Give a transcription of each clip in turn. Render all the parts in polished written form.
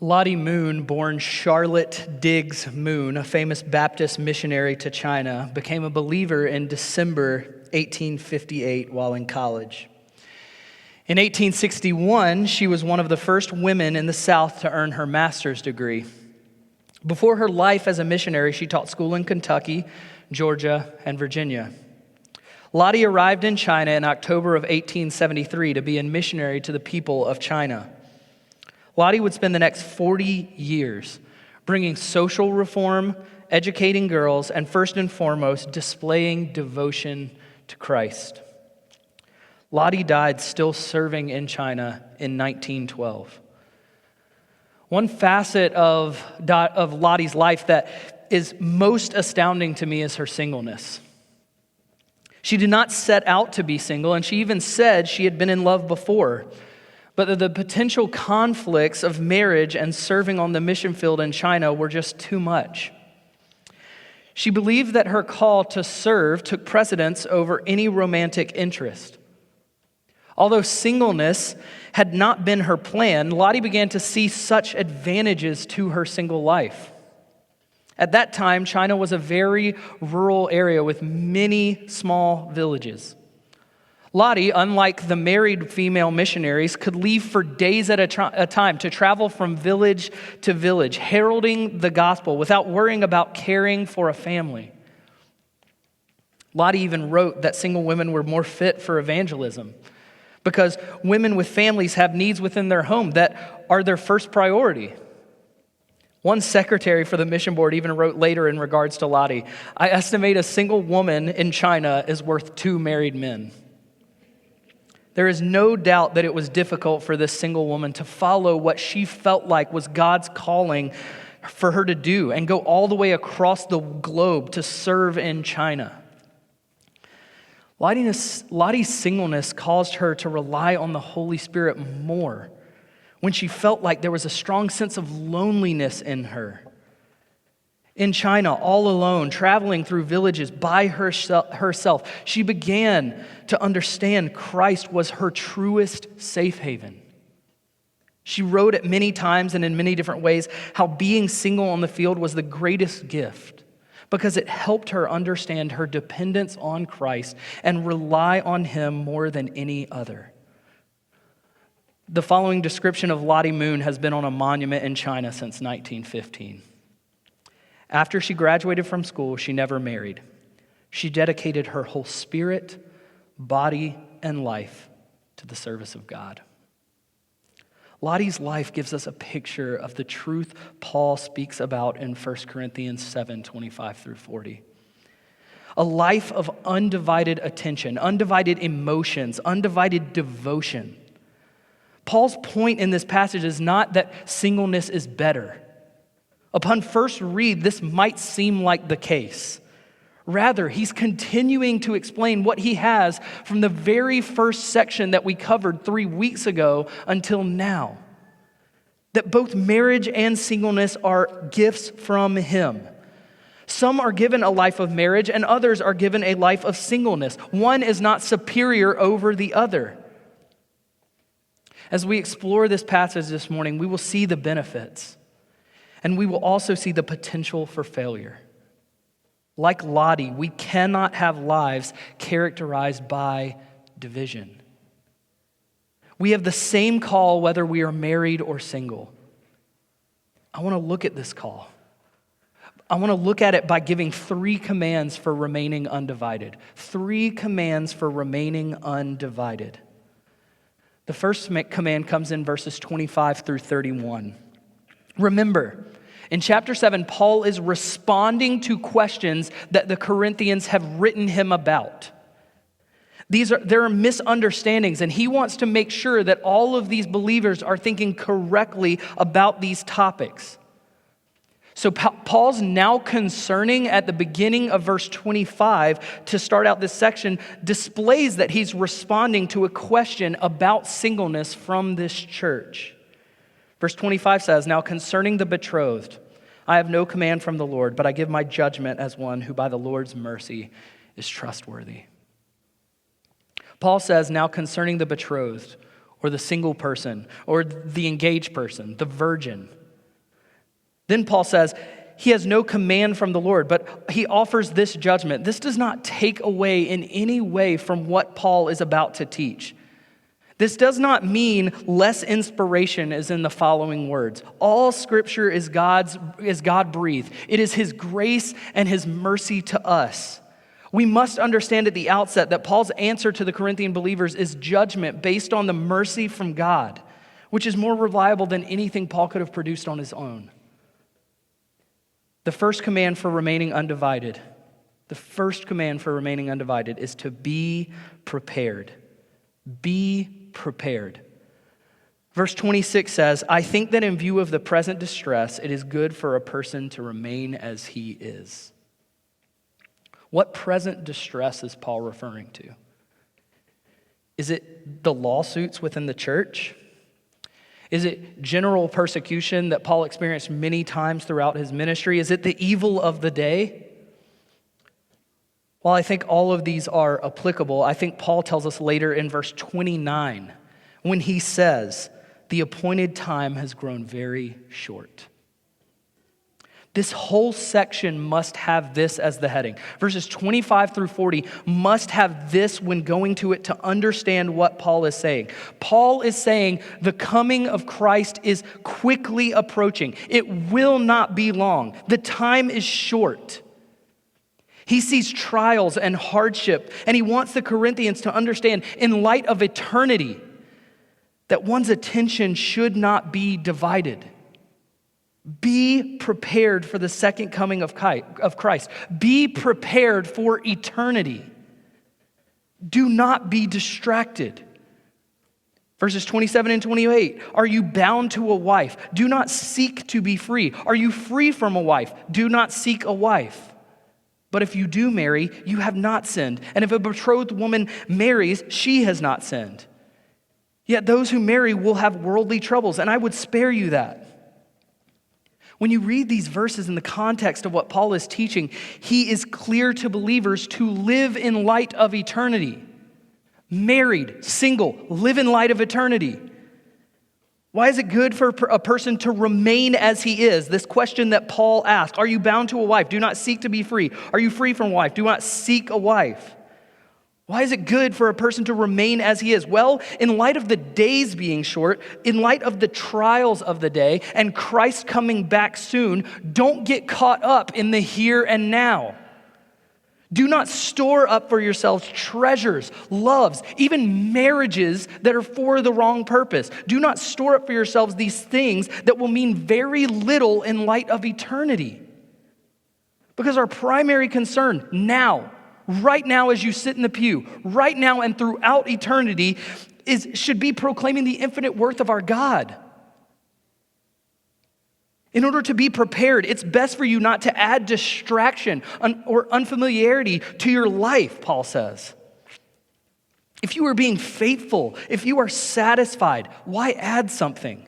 Lottie Moon, born Charlotte Diggs Moon, a famous Baptist missionary to China, became a believer in December 1858 while in college. In 1861, she was one of the first women in the South to earn her master's degree. Before her life as a missionary, she taught school in Kentucky, Georgia, and Virginia. Lottie arrived in China in October of 1873 to be a missionary to the people of China. Lottie would spend the next 40 years bringing social reform, educating girls, and first and foremost, displaying devotion to Christ. Lottie died still serving in China in 1912. One facet of Lottie's life that is most astounding to me is her singleness. She did not set out to be single, and she even said she had been in love before. But the potential conflicts of marriage and serving on the mission field in China were just too much. She believed that her call to serve took precedence over any romantic interest. Although singleness had not been her plan, Lottie began to see such advantages to her single life. At that time, China was a very rural area with many small villages. Lottie, unlike the married female missionaries, could leave for days at a time to travel from village to village, heralding the gospel without worrying about caring for a family. Lottie even wrote that single women were more fit for evangelism because women with families have needs within their home that are their first priority. One secretary for the mission board even wrote later in regards to Lottie, "I estimate a single woman in China is worth 2 married men." There is no doubt that it was difficult for this single woman to follow what she felt like was God's calling for her to do and go all the way across the globe to serve in China. Lottie's singleness caused her to rely on the Holy Spirit more when she felt like there was a strong sense of loneliness in her. In China, all alone, traveling through villages by herself, she began to understand Christ was her truest safe haven. She wrote it many times and in many different ways how being single on the field was the greatest gift because it helped her understand her dependence on Christ and rely on Him more than any other. The following description of Lottie Moon has been on a monument in China since 1915. After she graduated from school, she never married. She dedicated her whole spirit, body, and life to the service of God. Lottie's life gives us a picture of the truth Paul speaks about in 1 Corinthians 7:25 through 40. A life of undivided attention, undivided emotions, undivided devotion. Paul's point in this passage is not that singleness is better. Upon first read, this might seem like the case. Rather, he's continuing to explain what he has from the very first section that we covered 3 weeks ago until now. That both marriage and singleness are gifts from him. Some are given a life of marriage and others are given a life of singleness. One is not superior over the other. As we explore this passage this morning, we will see the benefits. And we will also see the potential for failure. Like Lottie, we cannot have lives characterized by division. We have the same call whether we are married or single. I want to look at this call. I want to look at it by giving 3 commands for remaining undivided. 3 commands for remaining undivided. The first command comes in verses 25 through 31. Remember, in chapter 7, Paul is responding to questions that the Corinthians have written him about. There are misunderstandings, and he wants to make sure that all of these believers are thinking correctly about these topics. So Paul's now concerning at the beginning of verse 25 to start out this section displays that he's responding to a question about singleness from this church. Verse 25 says, "Now concerning the betrothed, I have no command from the Lord, but I give my judgment as one who by the Lord's mercy is trustworthy." Paul says, now concerning the betrothed, or the single person, or the engaged person, the virgin, Then Paul says, he has no command from the Lord, but he offers this judgment. This does not take away in any way from what Paul is about to teach. This does not mean less inspiration is in the following words. All scripture is God-breathed. It is his grace and his mercy to us. We must understand at the outset that Paul's answer to the Corinthian believers is judgment based on the mercy from God, which is more reliable than anything Paul could have produced on his own. The first command for remaining undivided is to be prepared. Be prepared. Verse 26 says, I think that in view of the present distress, it is good for a person to remain as he is. What present distress is Paul referring to? Is it the lawsuits within the church? Is it general persecution that Paul experienced many times throughout his ministry? Is it the evil of the day? While I think all of these are applicable, I think Paul tells us later in verse 29 when he says, the appointed time has grown very short. This whole section must have this as the heading. Verses 25 through 40 must have this when going to it to understand what Paul is saying. Paul is saying the coming of Christ is quickly approaching. It will not be long. The time is short. He sees trials and hardship, and he wants the Corinthians to understand, in light of eternity, that one's attention should not be divided. Be prepared for the second coming of Christ. Be prepared for eternity. Do not be distracted. Verses 27 and 28, are you bound to a wife? Do not seek to be free. Are you free from a wife? Do not seek a wife. But if you do marry, you have not sinned. And if a betrothed woman marries, she has not sinned. Yet those who marry will have worldly troubles, and I would spare you that. When you read these verses in the context of what Paul is teaching, he is clear to believers to live in light of eternity. Married, single, live in light of eternity. Why is it good for a person to remain as he is? This question that Paul asked. Are you bound to a wife? Do not seek to be free. Are you free from a wife? Do not seek a wife. Why is it good for a person to remain as he is? Well, in light of the days being short, in light of the trials of the day, and Christ coming back soon, don't get caught up in the here and now. Do not store up for yourselves treasures, loves, even marriages that are for the wrong purpose. Do not store up for yourselves these things that will mean very little in light of eternity. Because our primary concern now, right now as you sit in the pew, right now and throughout eternity, should be proclaiming the infinite worth of our God. In order to be prepared, it's best for you not to add distraction or unfamiliarity to your life, Paul says. If you are being faithful, if you are satisfied, why add something?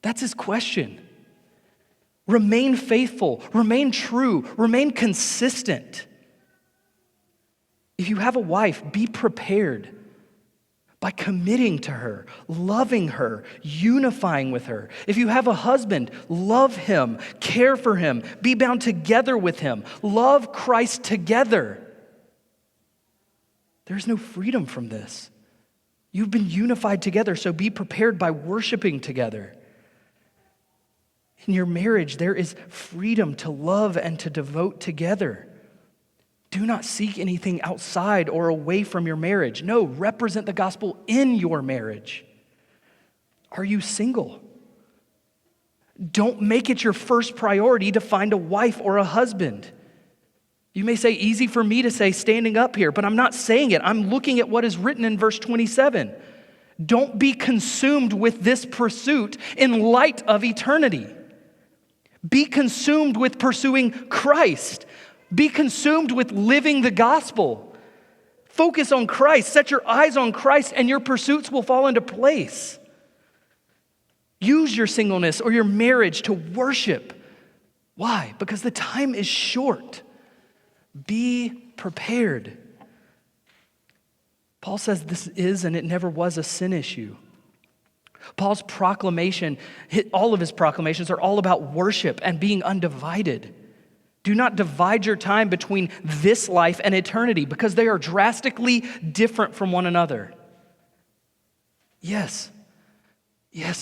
That's his question. Remain faithful, remain true, remain consistent. If you have a wife, be prepared by committing to her, loving her, unifying with her. If you have a husband, love him, care for him, be bound together with him, love Christ together. There's no freedom from this. You've been unified together, so be prepared by worshiping together. In your marriage, there is freedom to love and to devote together. Do not seek anything outside or away from your marriage. No, represent the gospel in your marriage. Are you single? Don't make it your first priority to find a wife or a husband. You may say, easy for me to say standing up here, but I'm not saying it. I'm looking at what is written in verse 27. Don't be consumed with this pursuit in light of eternity. Be consumed with pursuing Christ. Be consumed with living the gospel. Focus on Christ. Set your eyes on Christ, and your pursuits will fall into place. Use your singleness or your marriage to worship. Why? Because the time is short. Be prepared. Paul says this is and it never was a sin issue. Paul's proclamation, all of his proclamations are all about worship and being undivided. Do not divide your time between this life and eternity because they are drastically different from one another. Yes,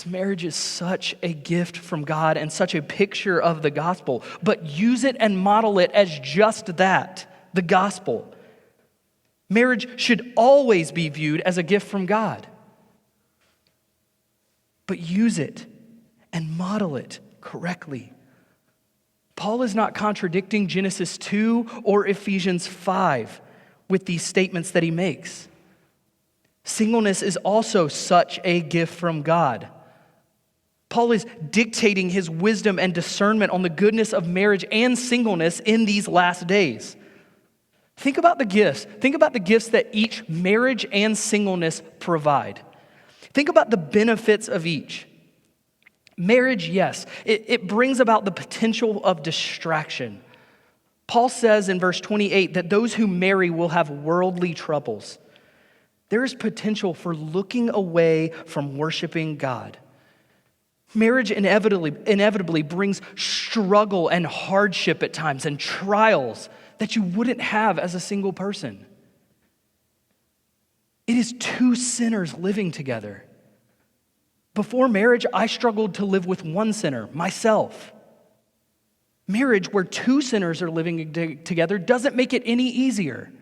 marriage is such a gift from God and such a picture of the gospel, but use it and model it as just that, the gospel. Marriage should always be viewed as a gift from God, but use it and model it correctly. Paul is not contradicting Genesis 2 or Ephesians 5 with these statements that he makes. Singleness is also such a gift from God. Paul is dictating his wisdom and discernment on the goodness of marriage and singleness in these last days. Think about the gifts. Think about the gifts that each marriage and singleness provide. Think about the benefits of each. Marriage, yes, it brings about the potential of distraction. Paul says in verse 28 that those who marry will have worldly troubles. There is potential for looking away from worshiping God. Marriage inevitably brings struggle and hardship at times and trials that you wouldn't have as a single person. It is two sinners living together. Before marriage, I struggled to live with one sinner, myself. Marriage, where two sinners are living together, doesn't make it any easier.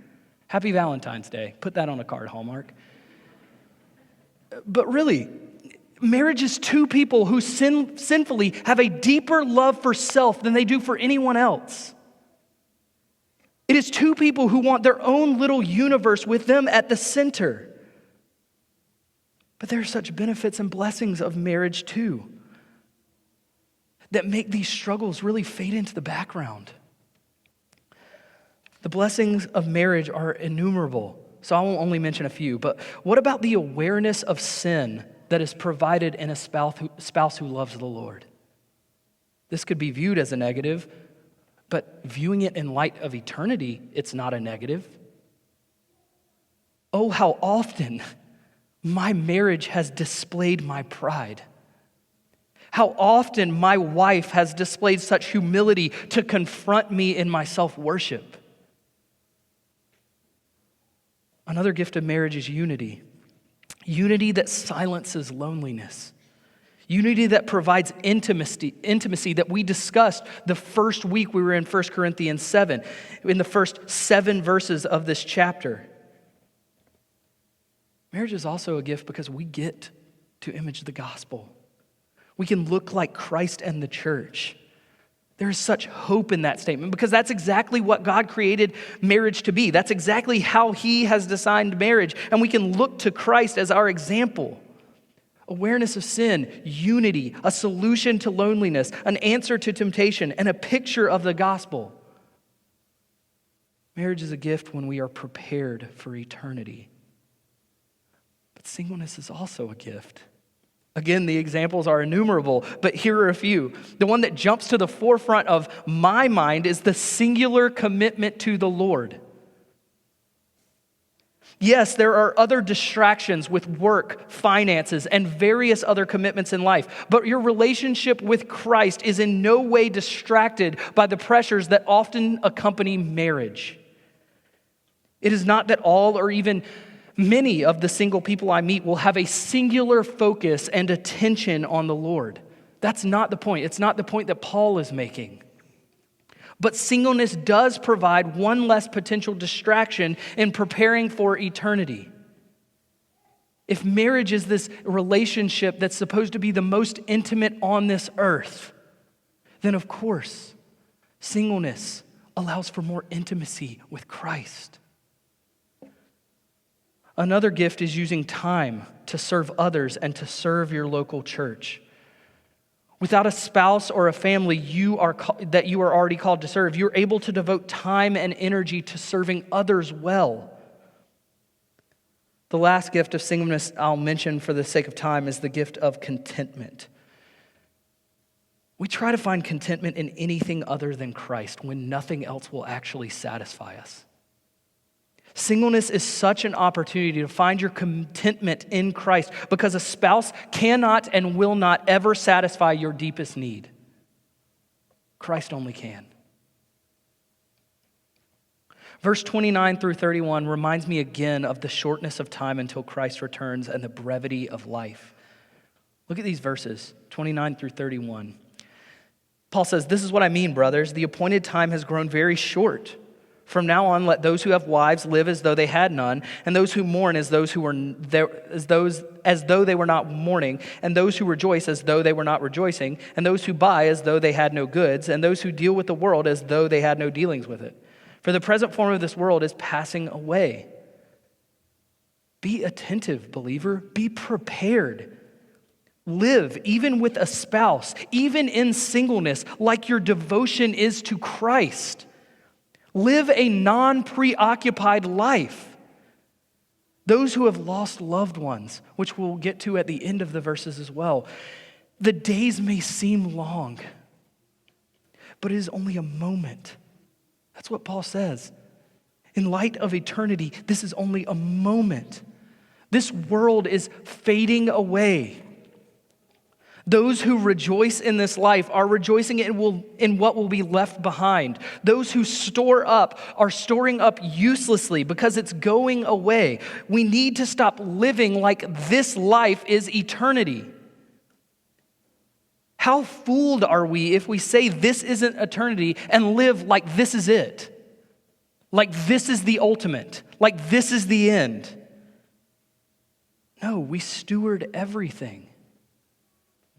Happy Valentine's Day. Put that on a card, Hallmark. But really, marriage is two people who sinfully have a deeper love for self than they do for anyone else. It is two people who want their own little universe with them at the center. But there are such benefits and blessings of marriage too that make these struggles really fade into the background. The blessings of marriage are innumerable, so I won't only mention a few. But what about the awareness of sin that is provided in a spouse who loves the Lord? This could be viewed as a negative, but viewing it in light of eternity, it's not a negative. Oh, how often my marriage has displayed my pride. How often my wife has displayed such humility to confront me in my self-worship. Another gift of marriage is unity. Unity that silences loneliness. Unity that provides intimacy that we discussed the first week we were in 1 Corinthians 7, in the first 7 verses of this chapter. Marriage is also a gift because we get to image the gospel. We can look like Christ and the church. There is such hope in that statement because that's exactly what God created marriage to be. That's exactly how He has designed marriage. And we can look to Christ as our example. Awareness of sin, unity, a solution to loneliness, an answer to temptation, and a picture of the gospel. Marriage is a gift when we are prepared for eternity. But singleness is also a gift. Again, the examples are innumerable, but here are a few. The one that jumps to the forefront of my mind is the singular commitment to the Lord. Yes, there are other distractions with work, finances, and various other commitments in life, but your relationship with Christ is in no way distracted by the pressures that often accompany marriage. It is not that all or even many of the single people I meet will have a singular focus and attention on the Lord. That's not the point. It's not the point that Paul is making. But singleness does provide one less potential distraction in preparing for eternity. If marriage is this relationship that's supposed to be the most intimate on this earth, then of course, singleness allows for more intimacy with Christ. Another gift is using time to serve others and to serve your local church. Without a spouse or a family that you are already called to serve, you're able to devote time and energy to serving others well. The last gift of singleness I'll mention for the sake of time is the gift of contentment. We try to find contentment in anything other than Christ when nothing else will actually satisfy us. Singleness is such an opportunity to find your contentment in Christ because a spouse cannot and will not ever satisfy your deepest need. Christ only can. Verse 29 through 31 reminds me again of the shortness of time until Christ returns and the brevity of life. Look at these verses, 29 through 31. Paul says, "This is what I mean, brothers. The appointed time has grown very short. From now on, let those who have wives live as though they had none, and those who mourn as though they were not mourning, and those who rejoice as though they were not rejoicing, and those who buy as though they had no goods, and those who deal with the world as though they had no dealings with it. For the present form of this world is passing away." Be attentive, believer. Be prepared. Live, even with a spouse, even in singleness, like your devotion is to Christ. Live a non-preoccupied life. Those who have lost loved ones, which we'll get to at the end of the verses as well, the days may seem long, but it is only a moment. That's what Paul says. In light of eternity, this is only a moment. This world is fading away. Those who rejoice in this life are rejoicing in what will be left behind. Those who store up are storing up uselessly because it's going away. We need to stop living like this life is eternity. How fooled are we if we say this isn't eternity and live like this is it? Like this is the ultimate, like this is the end. No, we steward everything.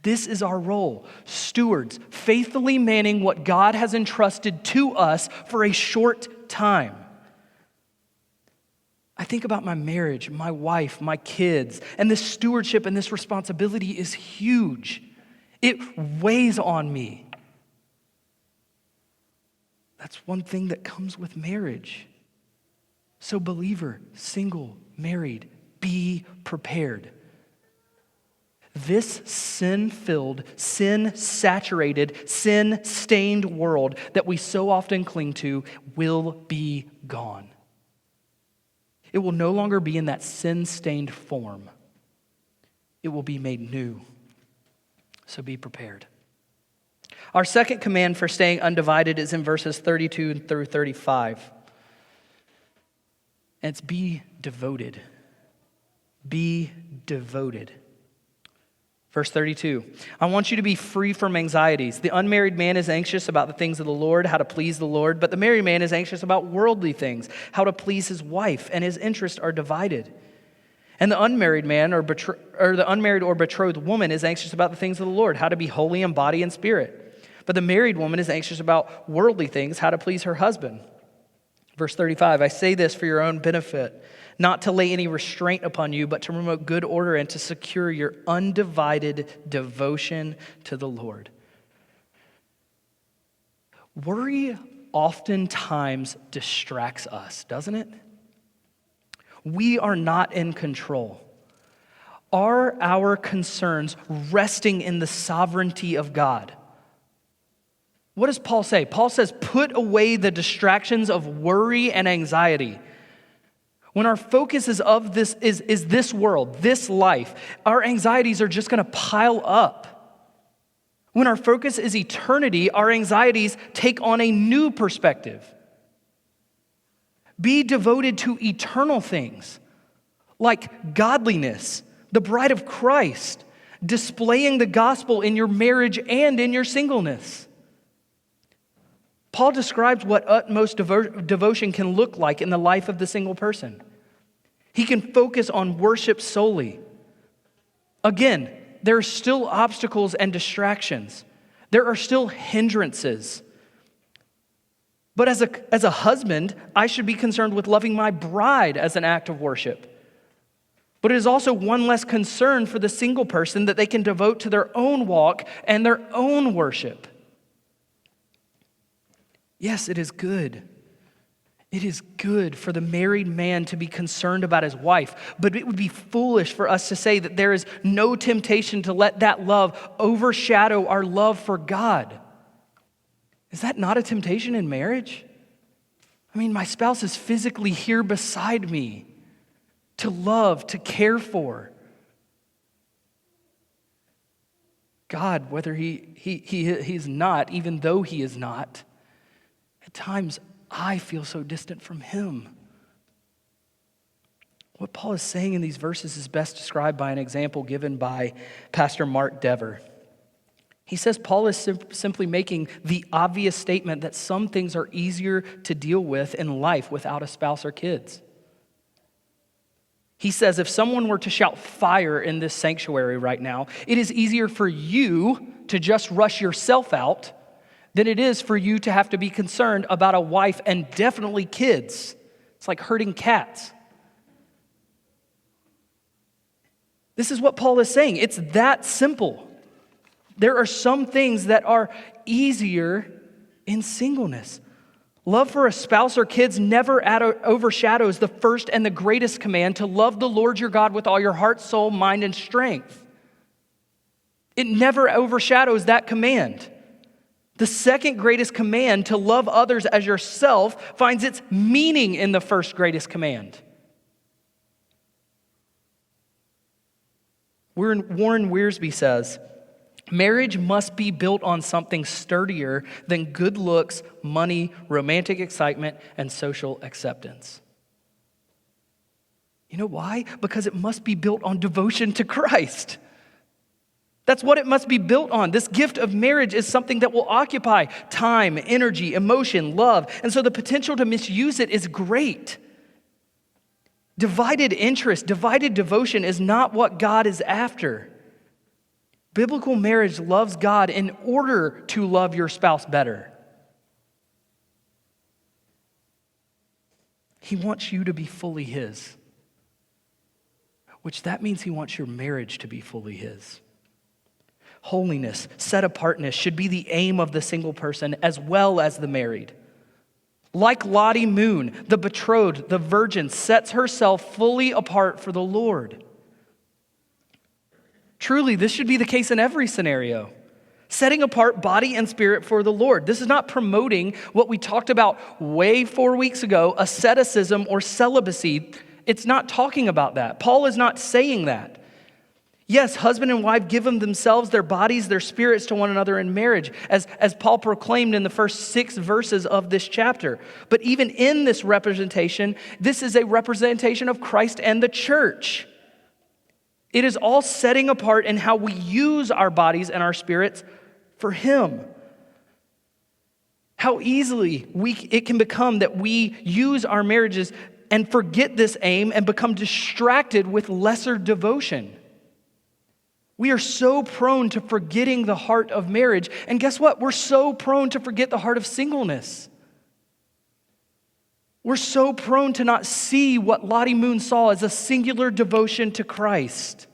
This is our role, stewards, faithfully manning what God has entrusted to us for a short time. I think about my marriage, my wife, my kids, and this stewardship and this responsibility is huge. It weighs on me. That's one thing that comes with marriage. So believer, single, married, be prepared. This sin-filled, sin-saturated, sin-stained world that we so often cling to will be gone. It will no longer be in that sin-stained form. It will be made new. So be prepared. Our second command for staying undivided is in verses 32 through 35. And it's be devoted. Be devoted. Verse 32, I want you to be free from anxieties. The unmarried man is anxious about the things of the Lord, how to please the Lord, but the married man is anxious about worldly things, how to please his wife, and his interests are divided. And the unmarried man or the unmarried or betrothed woman is anxious about the things of the Lord, how to be holy in body and spirit. But the married woman is anxious about worldly things, how to please her husband. Verse 35, I say this for your own benefit, not to lay any restraint upon you, but to promote good order and to secure your undivided devotion to the Lord. Worry oftentimes distracts us, doesn't it? We are not in control. Are our concerns resting in the sovereignty of God? What does Paul say? Paul says, put away the distractions of worry and anxiety. When our focus is this world, this life, our anxieties are just going to pile up. When our focus is eternity, our anxieties take on a new perspective. Be devoted to eternal things like godliness, the bride of Christ, displaying the gospel in your marriage and in your singleness. Paul describes what utmost devotion can look like in the life of the single person. He can focus on worship solely. Again, there are still obstacles and distractions. There are still hindrances. But as a husband, I should be concerned with loving my bride as an act of worship. But it is also one less concern for the single person that they can devote to their own walk and their own worship. Yes, it is good. It is good for the married man to be concerned about his wife, but it would be foolish for us to say that there is no temptation to let that love overshadow our love for God. Is that not a temptation in marriage? I mean, my spouse is physically here beside me to love, to care for. God, whether he's not, even though he is not, at times I feel so distant from him. What Paul is saying in these verses is best described by an example given by Pastor Mark Dever. He says Paul is simply making the obvious statement that some things are easier to deal with in life without a spouse or kids. He says if someone were to shout fire in this sanctuary right now, it is easier for you to just rush yourself out than it is for you to have to be concerned about a wife and definitely kids. It's like herding cats. This is what Paul is saying. It's that simple. There are some things that are easier in singleness. Love for a spouse or kids never overshadows the first and the greatest command to love the Lord your God with all your heart, soul, mind, and strength. It never overshadows that command. The second greatest command, to love others as yourself, finds its meaning in the first greatest command. Warren Wiersbe says, marriage must be built on something sturdier than good looks, money, romantic excitement, and social acceptance. You know why? Because it must be built on devotion to Christ. That's what it must be built on. This gift of marriage is something that will occupy time, energy, emotion, love, and so the potential to misuse it is great. Divided interest, divided devotion is not what God is after. Biblical marriage loves God in order to love your spouse better. He wants you to be fully His, which that means He wants your marriage to be fully His. Holiness, set-apartness should be the aim of the single person as well as the married. Like Lottie Moon, the betrothed, the virgin, sets herself fully apart for the Lord. Truly, this should be the case in every scenario. Setting apart body and spirit for the Lord. This is not promoting what we talked about way 4 weeks ago, asceticism or celibacy. It's not talking about that. Paul is not saying that. Yes, husband and wife give them themselves, their bodies, their spirits to one another in marriage, as Paul proclaimed in the first 6 verses of this chapter. But even in this representation, this is a representation of Christ and the church. It is all setting apart in how we use our bodies and our spirits for Him. How easily it can become that we use our marriages and forget this aim and become distracted with lesser devotion. We are so prone to forgetting the heart of marriage. And guess what? We're so prone to forget the heart of singleness. We're so prone to not see what Lottie Moon saw as a singular devotion to Christ.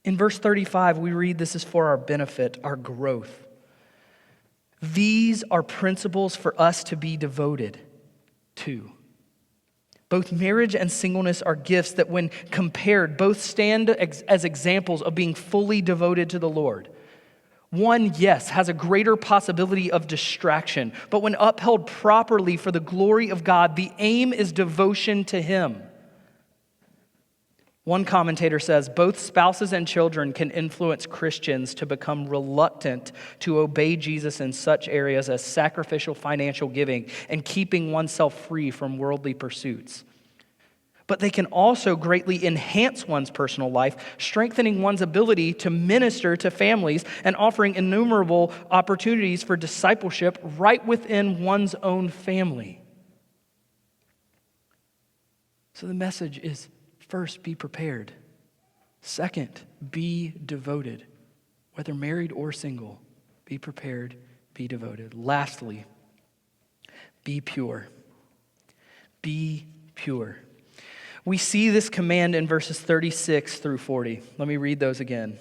In verse 35, we read, this is for our benefit, our growth. These are principles for us to be devoted to. Both marriage and singleness are gifts that when compared, both stand as examples of being fully devoted to the Lord. One, yes, has a greater possibility of distraction, but when upheld properly for the glory of God, the aim is devotion to Him. One commentator says, both spouses and children can influence Christians to become reluctant to obey Jesus in such areas as sacrificial financial giving and keeping oneself free from worldly pursuits. But they can also greatly enhance one's personal life, strengthening one's ability to minister to families and offering innumerable opportunities for discipleship right within one's own family. So the message is, first, be prepared. Second, be devoted. Whether married or single, be prepared, be devoted. Lastly, be pure. Be pure. We see this command in verses 36 through 40. Let me read those again.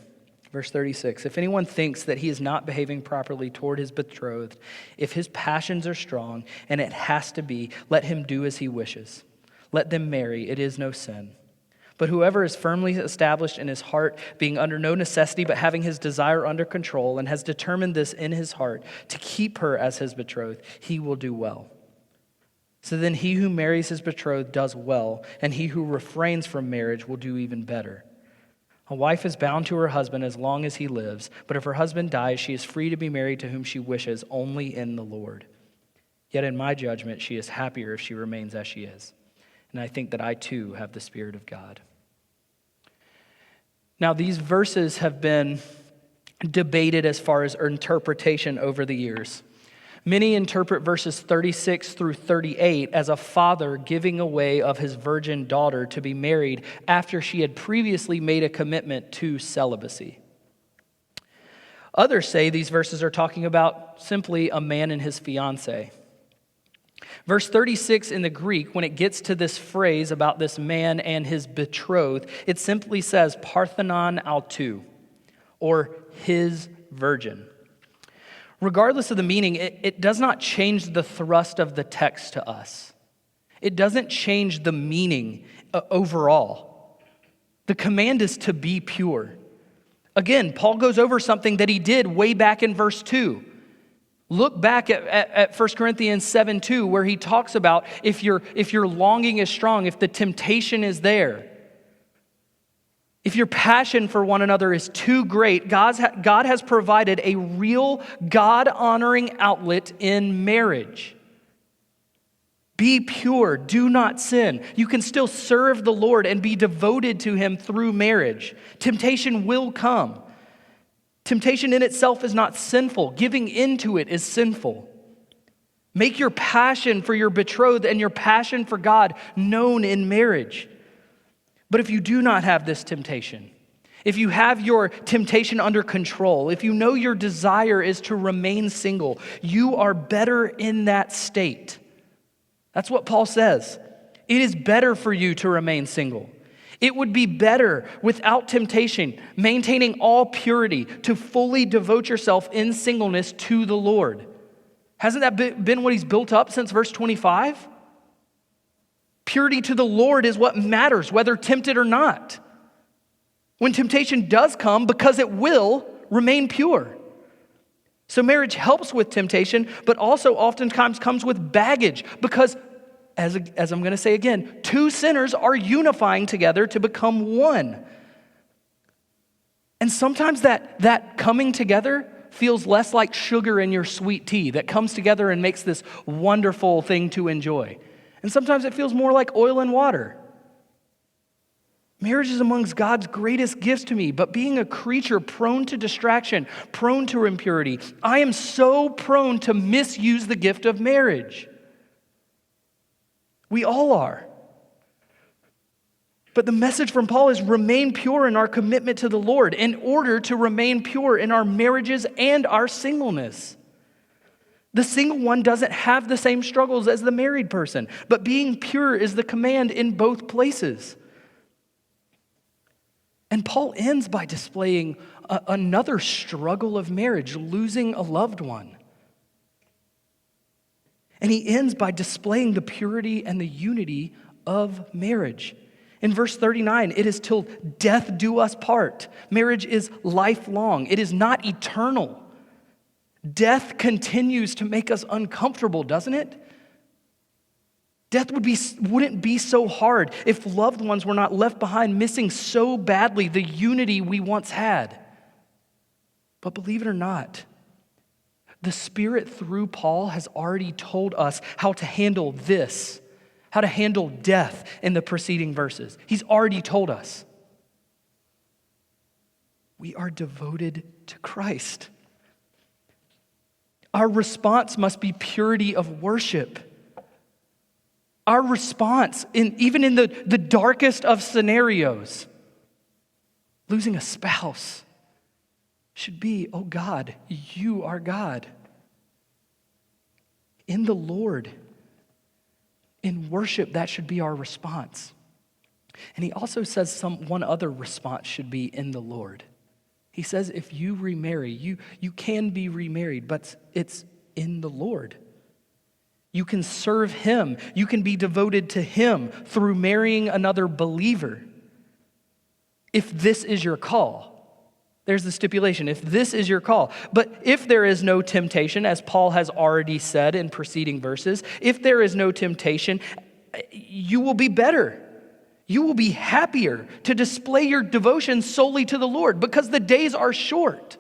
Verse 36, if anyone thinks that he is not behaving properly toward his betrothed, if his passions are strong, and it has to be, let him do as he wishes. Let them marry, it is no sin. But whoever is firmly established in his heart, being under no necessity, but having his desire under control, and has determined this in his heart, to keep her as his betrothed, he will do well. So then he who marries his betrothed does well, and he who refrains from marriage will do even better. A wife is bound to her husband as long as he lives, but if her husband dies, she is free to be married to whom she wishes, only in the Lord. Yet in my judgment, she is happier if she remains as she is. And I think that I too have the Spirit of God. Now, these verses have been debated as far as interpretation over the years. Many interpret verses 36 through 38 as a father giving away of his virgin daughter to be married after she had previously made a commitment to celibacy. Others say these verses are talking about simply a man and his fiancée. Verse 36 in the Greek, when it gets to this phrase about this man and his betrothed, it simply says Parthenon autou, or his virgin. Regardless of the meaning, it does not change the thrust of the text to us. It doesn't change the meaning overall. The command is to be pure. Again, Paul goes over something that he did way back in verse 2. Look back at 1 Corinthians 7:2, where he talks about if your longing is strong, if the temptation is there, if your passion for one another is too great, God has provided a real God-honoring outlet in marriage. Be pure, do not sin. You can still serve the Lord and be devoted to Him through marriage. Temptation will come. Temptation in itself is not sinful. Giving into it is sinful. Make your passion for your betrothed and your passion for God known in marriage. But if you do not have this temptation, if you have your temptation under control, if you know your desire is to remain single, you are better in that state. That's what Paul says. It is better for you to remain single. It would be better without temptation, maintaining all purity, to fully devote yourself in singleness to the Lord. Hasn't that been what he's built up since verse 25? Purity to the Lord is what matters, whether tempted or not. When temptation does come, because it will, remain pure. So marriage helps with temptation, but also oftentimes comes with baggage, because as I'm going to say again, two sinners are unifying together to become one. And sometimes that coming together feels less like sugar in your sweet tea that comes together and makes this wonderful thing to enjoy. And sometimes it feels more like oil and water. Marriage is amongst God's greatest gifts to me, but being a creature prone to distraction, prone to impurity, I am so prone to misuse the gift of marriage. We all are. But the message from Paul is remain pure in our commitment to the Lord in order to remain pure in our marriages and our singleness. The single one doesn't have the same struggles as the married person, but being pure is the command in both places. And Paul ends by displaying another struggle of marriage, losing a loved one. And he ends by displaying the purity and the unity of marriage. In verse 39, it is till death do us part. Marriage is lifelong. It is not eternal. Death continues to make us uncomfortable, doesn't it? Death wouldn't be so hard if loved ones were not left behind, missing so badly the unity we once had. But believe it or not, the Spirit through Paul has already told us how to handle this, how to handle death in the preceding verses. He's already told us. We are devoted to Christ. Our response must be purity of worship. Our response, even in the darkest of scenarios, losing a spouse, should be, oh God, you are God. In the Lord, in worship, that should be our response. And he also says one other response should be in the Lord. He says if you remarry, you can be remarried, but it's in the Lord. You can serve Him. You can be devoted to Him through marrying another believer. if this is your call. There's the stipulation, if this is your call. But if there is no temptation, as Paul has already said in preceding verses, if there is no temptation, you will be better. You will be happier to display your devotion solely to the Lord because the days are short.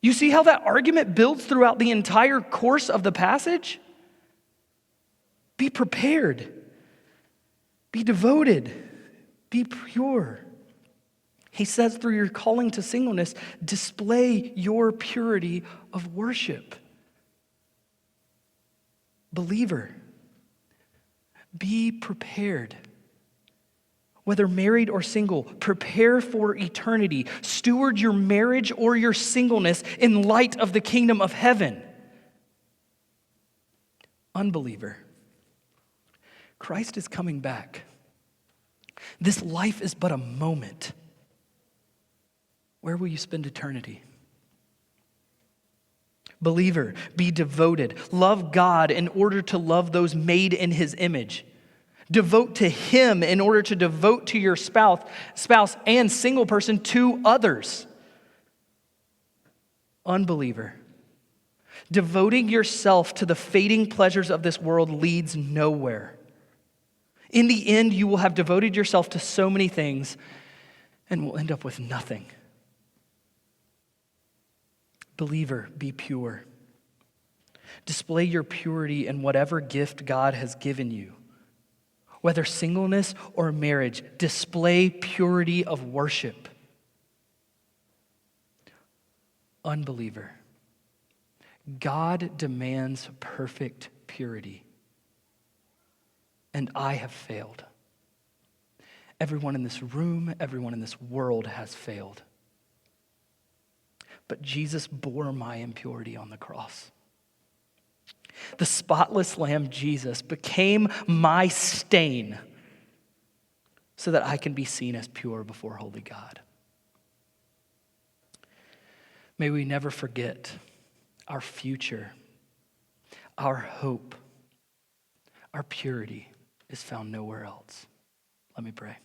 You see how that argument builds throughout the entire course of the passage? Be prepared. Be devoted. Be pure. He says through your calling to singleness, display your purity of worship. Believer, be prepared. Whether married or single, prepare for eternity. Steward your marriage or your singleness in light of the kingdom of heaven. Unbeliever, Christ is coming back. This life is but a moment. Where will you spend eternity? Believer, be devoted. Love God in order to love those made in his image. Devote to him in order to devote to your spouse and single person to others. Unbeliever, devoting yourself to the fading pleasures of this world leads nowhere. In the end, you will have devoted yourself to so many things and will end up with nothing. Believer, be pure. Display your purity in whatever gift God has given you. Whether singleness or marriage, display purity of worship. Unbeliever, God demands perfect purity. And I have failed. Everyone in this room, everyone in this world has failed. But Jesus bore my impurity on the cross. The spotless Lamb Jesus became my stain so that I can be seen as pure before holy God. May we never forget our future, our hope, our purity is found nowhere else. Let me pray.